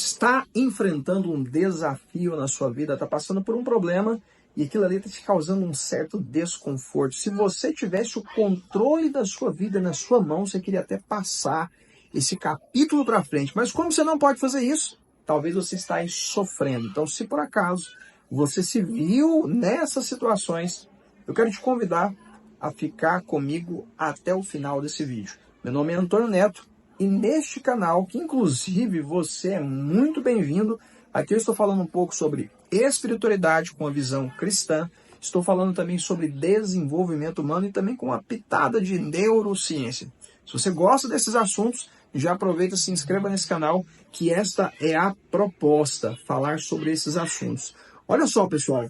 está enfrentando um desafio na sua vida, está passando por um problema e aquilo ali está te causando um certo desconforto. Se você tivesse o controle da sua vida na sua mão, você queria até passar esse capítulo para frente. Mas como você não pode fazer isso, talvez você está aí sofrendo. Então, se por acaso você se viu nessas situações, eu quero te convidar a ficar comigo até o final desse vídeo. Meu nome é Antônio Neto e neste canal, que inclusive você é muito bem-vindo, aqui eu estou falando um pouco sobre espiritualidade com a visão cristã, estou falando também sobre desenvolvimento humano e também com uma pitada de neurociência. Se você gosta desses assuntos, já aproveita e se inscreva nesse canal, que esta é a proposta, falar sobre esses assuntos. Olha só, pessoal,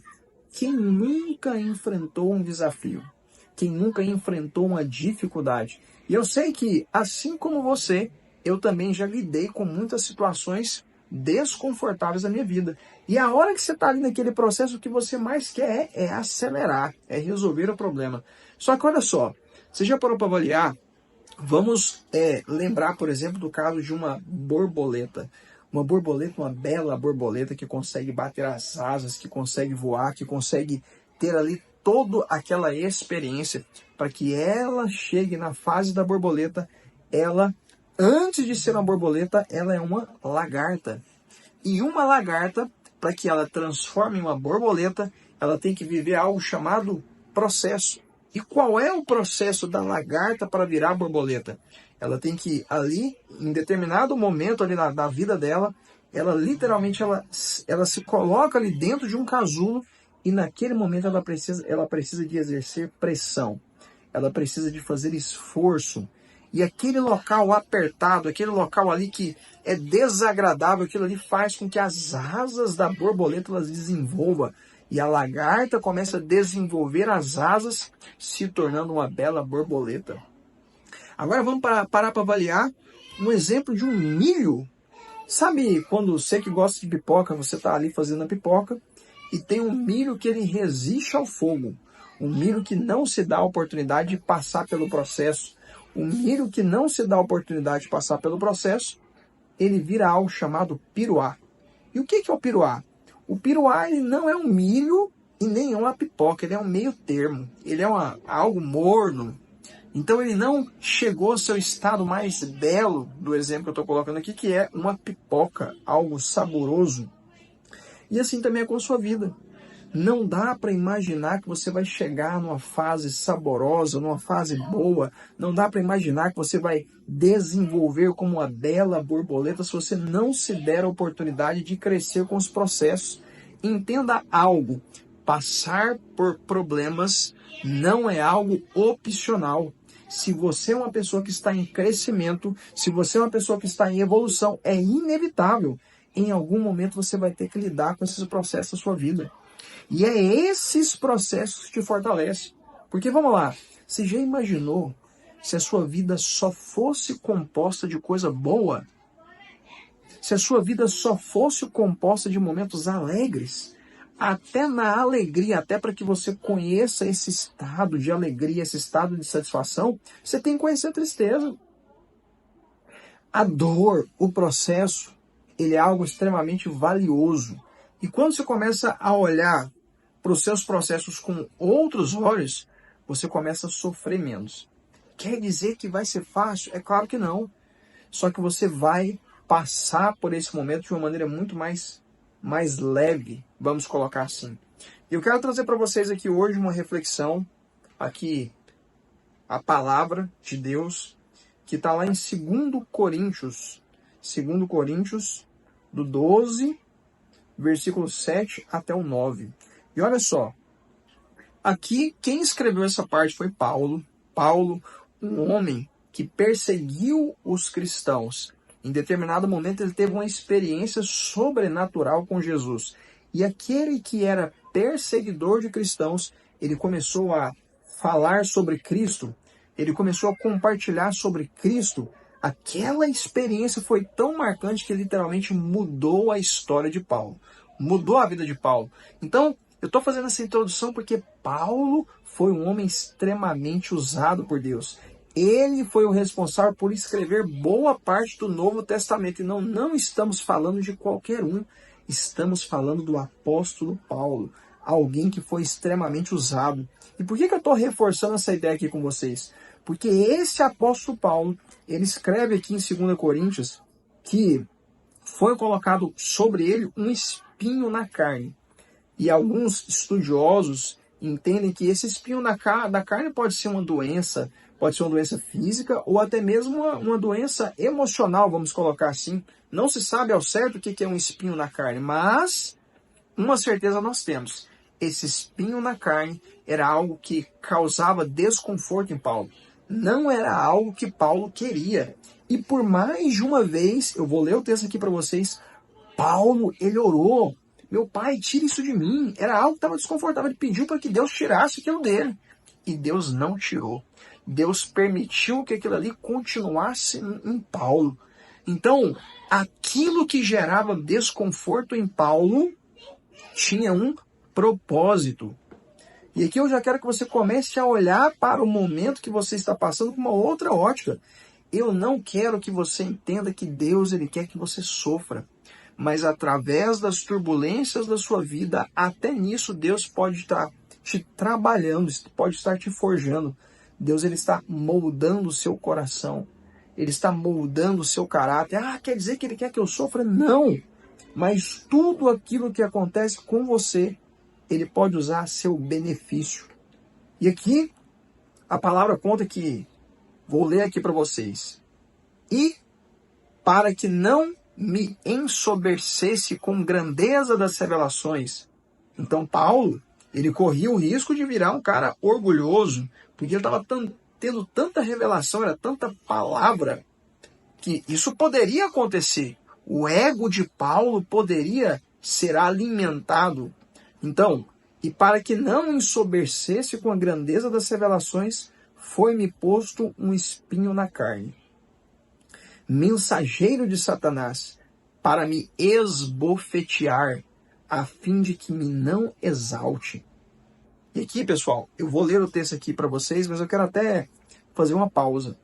quem nunca enfrentou um desafio? Quem nunca enfrentou uma dificuldade? E eu sei que, assim como você, eu também já lidei com muitas situações desconfortáveis na minha vida. E a hora que você está ali naquele processo, o que você mais quer é acelerar, é resolver o problema. Só que olha só, você já parou para avaliar? Vamos lembrar, por exemplo, do caso de uma borboleta. Uma borboleta, uma bela borboleta que consegue bater as asas, que consegue voar, que consegue ter ali toda aquela experiência para que ela chegue na fase da borboleta. Ela, antes de ser uma borboleta, ela é uma lagarta. E uma lagarta, para que ela transforme em uma borboleta, ela tem que viver algo chamado processo. E qual é o processo da lagarta para virar borboleta? Ela tem que ali, em determinado momento ali na vida dela, ela literalmente ela se coloca ali dentro de um casulo e naquele momento ela precisa de exercer pressão. Ela precisa de fazer esforço. E aquele local apertado, aquele local ali que é desagradável, aquilo ali faz com que as asas da borboleta elas desenvolvam. E a lagarta começa a desenvolver as asas, se tornando uma bela borboleta. Agora vamos parar para avaliar um exemplo de um milho. Sabe quando você que gosta de pipoca, você está ali fazendo a pipoca e tem um milho que ele resiste ao fogo. Um milho que não se dá a oportunidade de passar pelo processo. Um milho que não se dá a oportunidade de passar pelo processo, ele vira algo chamado piruá. E o que é o piruá? O piruá ele não é um milho e nem é uma pipoca, ele é um meio termo. Ele é algo morno. Então ele não chegou ao seu estado mais belo do exemplo que eu estou colocando aqui, que é uma pipoca, algo saboroso. E assim também é com a sua vida. Não dá para imaginar que você vai chegar numa fase saborosa, numa fase boa. Não dá para imaginar que você vai desenvolver como uma bela borboleta se você não se der a oportunidade de crescer com os processos. Entenda algo. Passar por problemas não é algo opcional. Se você é uma pessoa que está em crescimento, se você é uma pessoa que está em evolução, é inevitável. Em algum momento você vai ter que lidar com esses processos da sua vida. E é esses processos que te fortalecem. Porque, vamos lá, você já imaginou se a sua vida só fosse composta de coisa boa? Se a sua vida só fosse composta de momentos alegres? Até na alegria, até para que você conheça esse estado de alegria, esse estado de satisfação, você tem que conhecer a tristeza. A dor, o processo, ele é algo extremamente valioso. E quando você começa a olhar para os seus processos com outros olhos, você começa a sofrer menos. Quer dizer que vai ser fácil? É claro que não. Só que você vai passar por esse momento de uma maneira muito mais leve, vamos colocar assim. E eu quero trazer para vocês aqui hoje uma reflexão, aqui a palavra de Deus, que está lá em 2 Coríntios, do 12, versículo 7 até o 9. E olha só, aqui quem escreveu essa parte foi Paulo. Paulo, um homem que perseguiu os cristãos. Em determinado momento ele teve uma experiência sobrenatural com Jesus. E aquele que era perseguidor de cristãos, ele começou a falar sobre Cristo, ele começou a compartilhar sobre Cristo. Aquela experiência foi tão marcante que literalmente mudou a história de Paulo. Mudou a vida de Paulo. Então, eu estou fazendo essa introdução porque Paulo foi um homem extremamente usado por Deus. Ele foi o responsável por escrever boa parte do Novo Testamento. E não estamos falando de qualquer um. Estamos falando do apóstolo Paulo. Alguém que foi extremamente usado. E por que eu estou reforçando essa ideia aqui com vocês? Porque esse apóstolo Paulo, ele escreve aqui em 2 Coríntios que foi colocado sobre ele um espinho na carne. E alguns estudiosos entendem que esse espinho da carne pode ser uma doença física ou até mesmo uma doença emocional, vamos colocar assim. Não se sabe ao certo o que é um espinho na carne, mas uma certeza nós temos. Esse espinho na carne era algo que causava desconforto em Paulo. Não era algo que Paulo queria. E por mais de uma vez, eu vou ler o texto aqui para vocês, Paulo, ele orou. Meu pai, tira isso de mim. Era algo que estava desconfortável. Ele pediu para que Deus tirasse aquilo dele. E Deus não tirou. Deus permitiu que aquilo ali continuasse em Paulo. Então, aquilo que gerava desconforto em Paulo tinha um propósito. E aqui eu já quero que você comece a olhar para o momento que você está passando com uma outra ótica. Eu não quero que você entenda que Deus ele quer que você sofra. Mas através das turbulências da sua vida, até nisso Deus pode estar te trabalhando, pode estar te forjando. Deus ele está moldando o seu coração. Ele está moldando o seu caráter. Ah, quer dizer que ele quer que eu sofra? Não! Mas tudo aquilo que acontece com você, ele pode usar a seu benefício. E aqui, a palavra conta que, vou ler aqui para vocês. E para que não me ensoberbecesse com grandeza das revelações. Então Paulo, ele corria o risco de virar um cara orgulhoso, porque ele estava tendo tanta revelação, era tanta palavra, que isso poderia acontecer. O ego de Paulo poderia ser alimentado. Então, e para que não me ensoberbecesse com a grandeza das revelações, foi-me posto um espinho na carne, mensageiro de Satanás, para me esbofetear, a fim de que me não exalte. E aqui, pessoal, eu vou ler o texto aqui para vocês, mas eu quero até fazer uma pausa.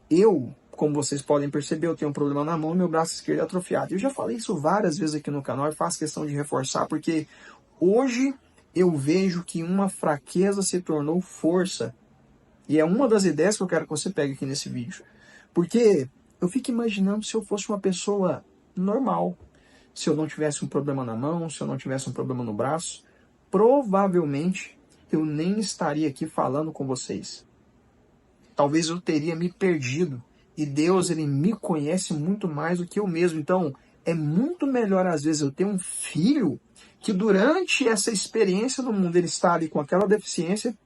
Eu, como vocês podem perceber, eu tenho um problema na mão e meu braço esquerdo é atrofiado. Eu já falei isso várias vezes aqui no canal e faço questão de reforçar, porque hoje eu vejo que uma fraqueza se tornou força. E é uma das ideias que eu quero que você pegue aqui nesse vídeo. Porque eu fico imaginando se eu fosse uma pessoa normal, se eu não tivesse um problema na mão, se eu não tivesse um problema no braço, provavelmente eu nem estaria aqui falando com vocês. Talvez eu teria me perdido. E Deus, ele me conhece muito mais do que eu mesmo. Então, é muito melhor, às vezes, eu ter um filho que durante essa experiência no mundo ele está ali com aquela deficiência,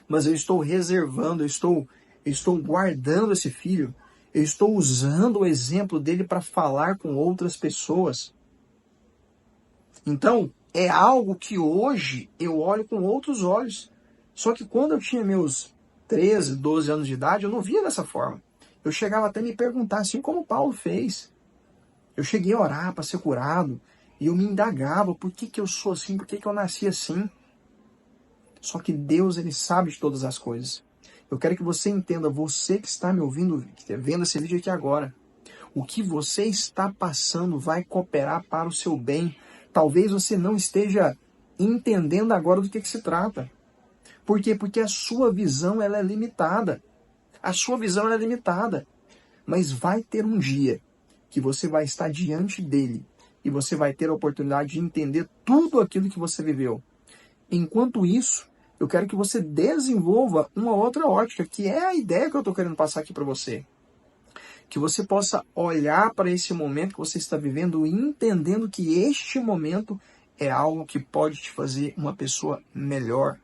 mas eu estou reservando, eu estou guardando esse filho, eu estou usando o exemplo dele para falar com outras pessoas. Então, é algo que hoje eu olho com outros olhos. Só que quando eu tinha meus 13, 12 anos de idade, eu não via dessa forma. Eu chegava até a me perguntar, assim como Paulo fez. Eu cheguei a orar para ser curado, e eu me indagava, por que eu sou assim, por que eu nasci assim? Só que Deus, ele sabe de todas as coisas. Eu quero que você entenda, você que está me ouvindo, vendo esse vídeo aqui agora, o que você está passando vai cooperar para o seu bem. Talvez você não esteja entendendo agora do que se trata. Por quê? Porque a sua visão ela é limitada. A sua visão ela é limitada. Mas vai ter um dia que você vai estar diante dele e você vai ter a oportunidade de entender tudo aquilo que você viveu. Enquanto isso, eu quero que você desenvolva uma outra ótica, que é a ideia que eu estou querendo passar aqui para você. Que você possa olhar para esse momento que você está vivendo e entendendo que este momento é algo que pode te fazer uma pessoa melhor,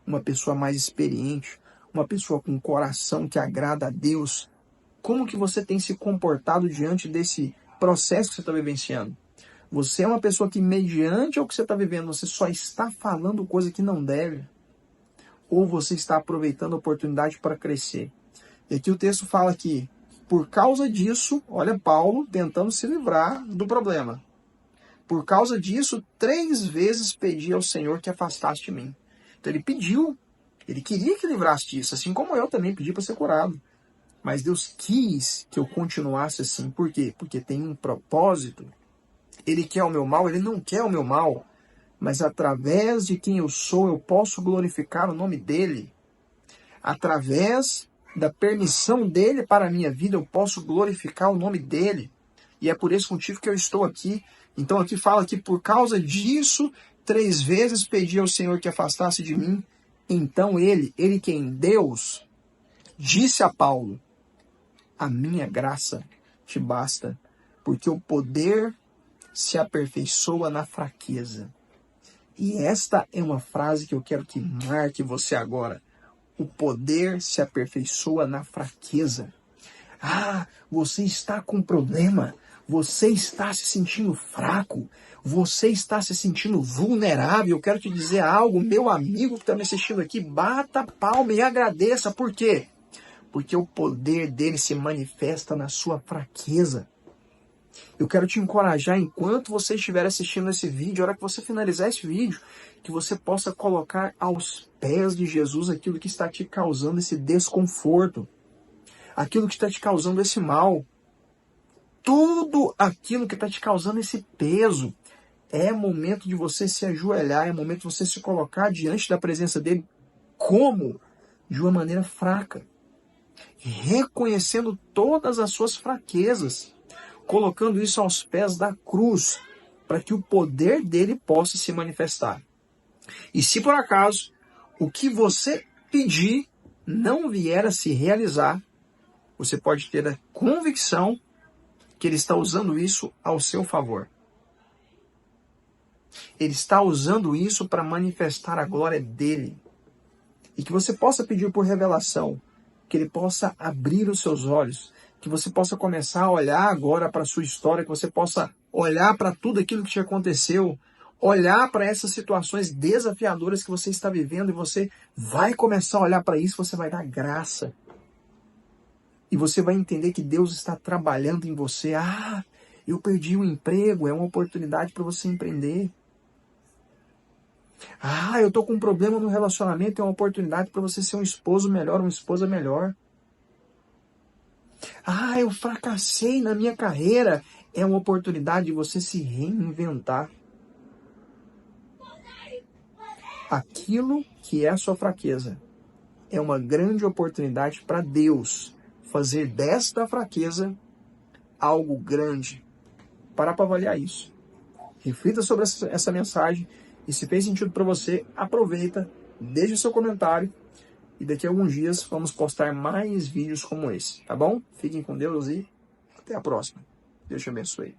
uma pessoa mais experiente, uma pessoa com um coração que agrada a Deus. Como que você tem se comportado diante desse processo que você está vivenciando? Você é uma pessoa que, mediante o que você está vivendo, você só está falando coisa que não deve? Ou você está aproveitando a oportunidade para crescer? E aqui o texto fala que, por causa disso, olha Paulo tentando se livrar do problema. Por causa disso, 3 vezes pedi ao Senhor que afastasse de mim. Então ele pediu Ele queria que livrasse disso, assim como eu também pedi para ser curado. Mas Deus quis que eu continuasse assim. Por quê? Porque tem um propósito. Ele quer o meu mal, ele não quer o meu mal. Mas através de quem eu sou, eu posso glorificar o nome dele. Através da permissão dele para a minha vida, eu posso glorificar o nome dele. E é por esse motivo que eu estou aqui. Então aqui fala que por causa disso, 3 vezes pedi ao Senhor que afastasse de mim. Então ele quem? Deus, disse a Paulo: a minha graça te basta, porque o poder se aperfeiçoa na fraqueza. E esta é uma frase que eu quero que marque você agora. O poder se aperfeiçoa na fraqueza. Ah, você está com problema. Você está se sentindo fraco. Você está se sentindo vulnerável. Eu quero te dizer algo, meu amigo que está me assistindo aqui. Bata a palma e agradeça. Por quê? Porque o poder dele se manifesta na sua fraqueza. Eu quero te encorajar, enquanto você estiver assistindo esse vídeo, a hora que você finalizar esse vídeo, que você possa colocar aos pés de Jesus aquilo que está te causando esse desconforto, aquilo que está te causando esse mal, tudo aquilo que está te causando esse peso. É momento de você se ajoelhar, é momento de você se colocar diante da presença dele. Como? De uma maneira fraca, reconhecendo todas as suas fraquezas, colocando isso aos pés da cruz, para que o poder dele possa se manifestar. E se por acaso o que você pedir não vier a se realizar, você pode ter a convicção que ele está usando isso ao seu favor. Ele está usando isso para manifestar a glória dele. E que você possa pedir por revelação, que ele possa abrir os seus olhos, que você possa começar a olhar agora para a sua história, que você possa olhar para tudo aquilo que te aconteceu, olhar para essas situações desafiadoras que você está vivendo, e você vai começar a olhar para isso, você vai dar graça. E você vai entender que Deus está trabalhando em você. Ah, eu perdi um emprego, é uma oportunidade para você empreender. Ah, eu estou com um problema no relacionamento, é uma oportunidade para você ser um esposo melhor, uma esposa melhor. Ah, eu fracassei na minha carreira, é uma oportunidade de você se reinventar. Aquilo que é a sua fraqueza é uma grande oportunidade para Deus fazer desta fraqueza algo grande. Para avaliar isso. Reflita sobre essa mensagem e se fez sentido para você, aproveita, deixe o seu comentário e daqui a alguns dias vamos postar mais vídeos como esse, tá bom? Fiquem com Deus e até a próxima. Deus te abençoe.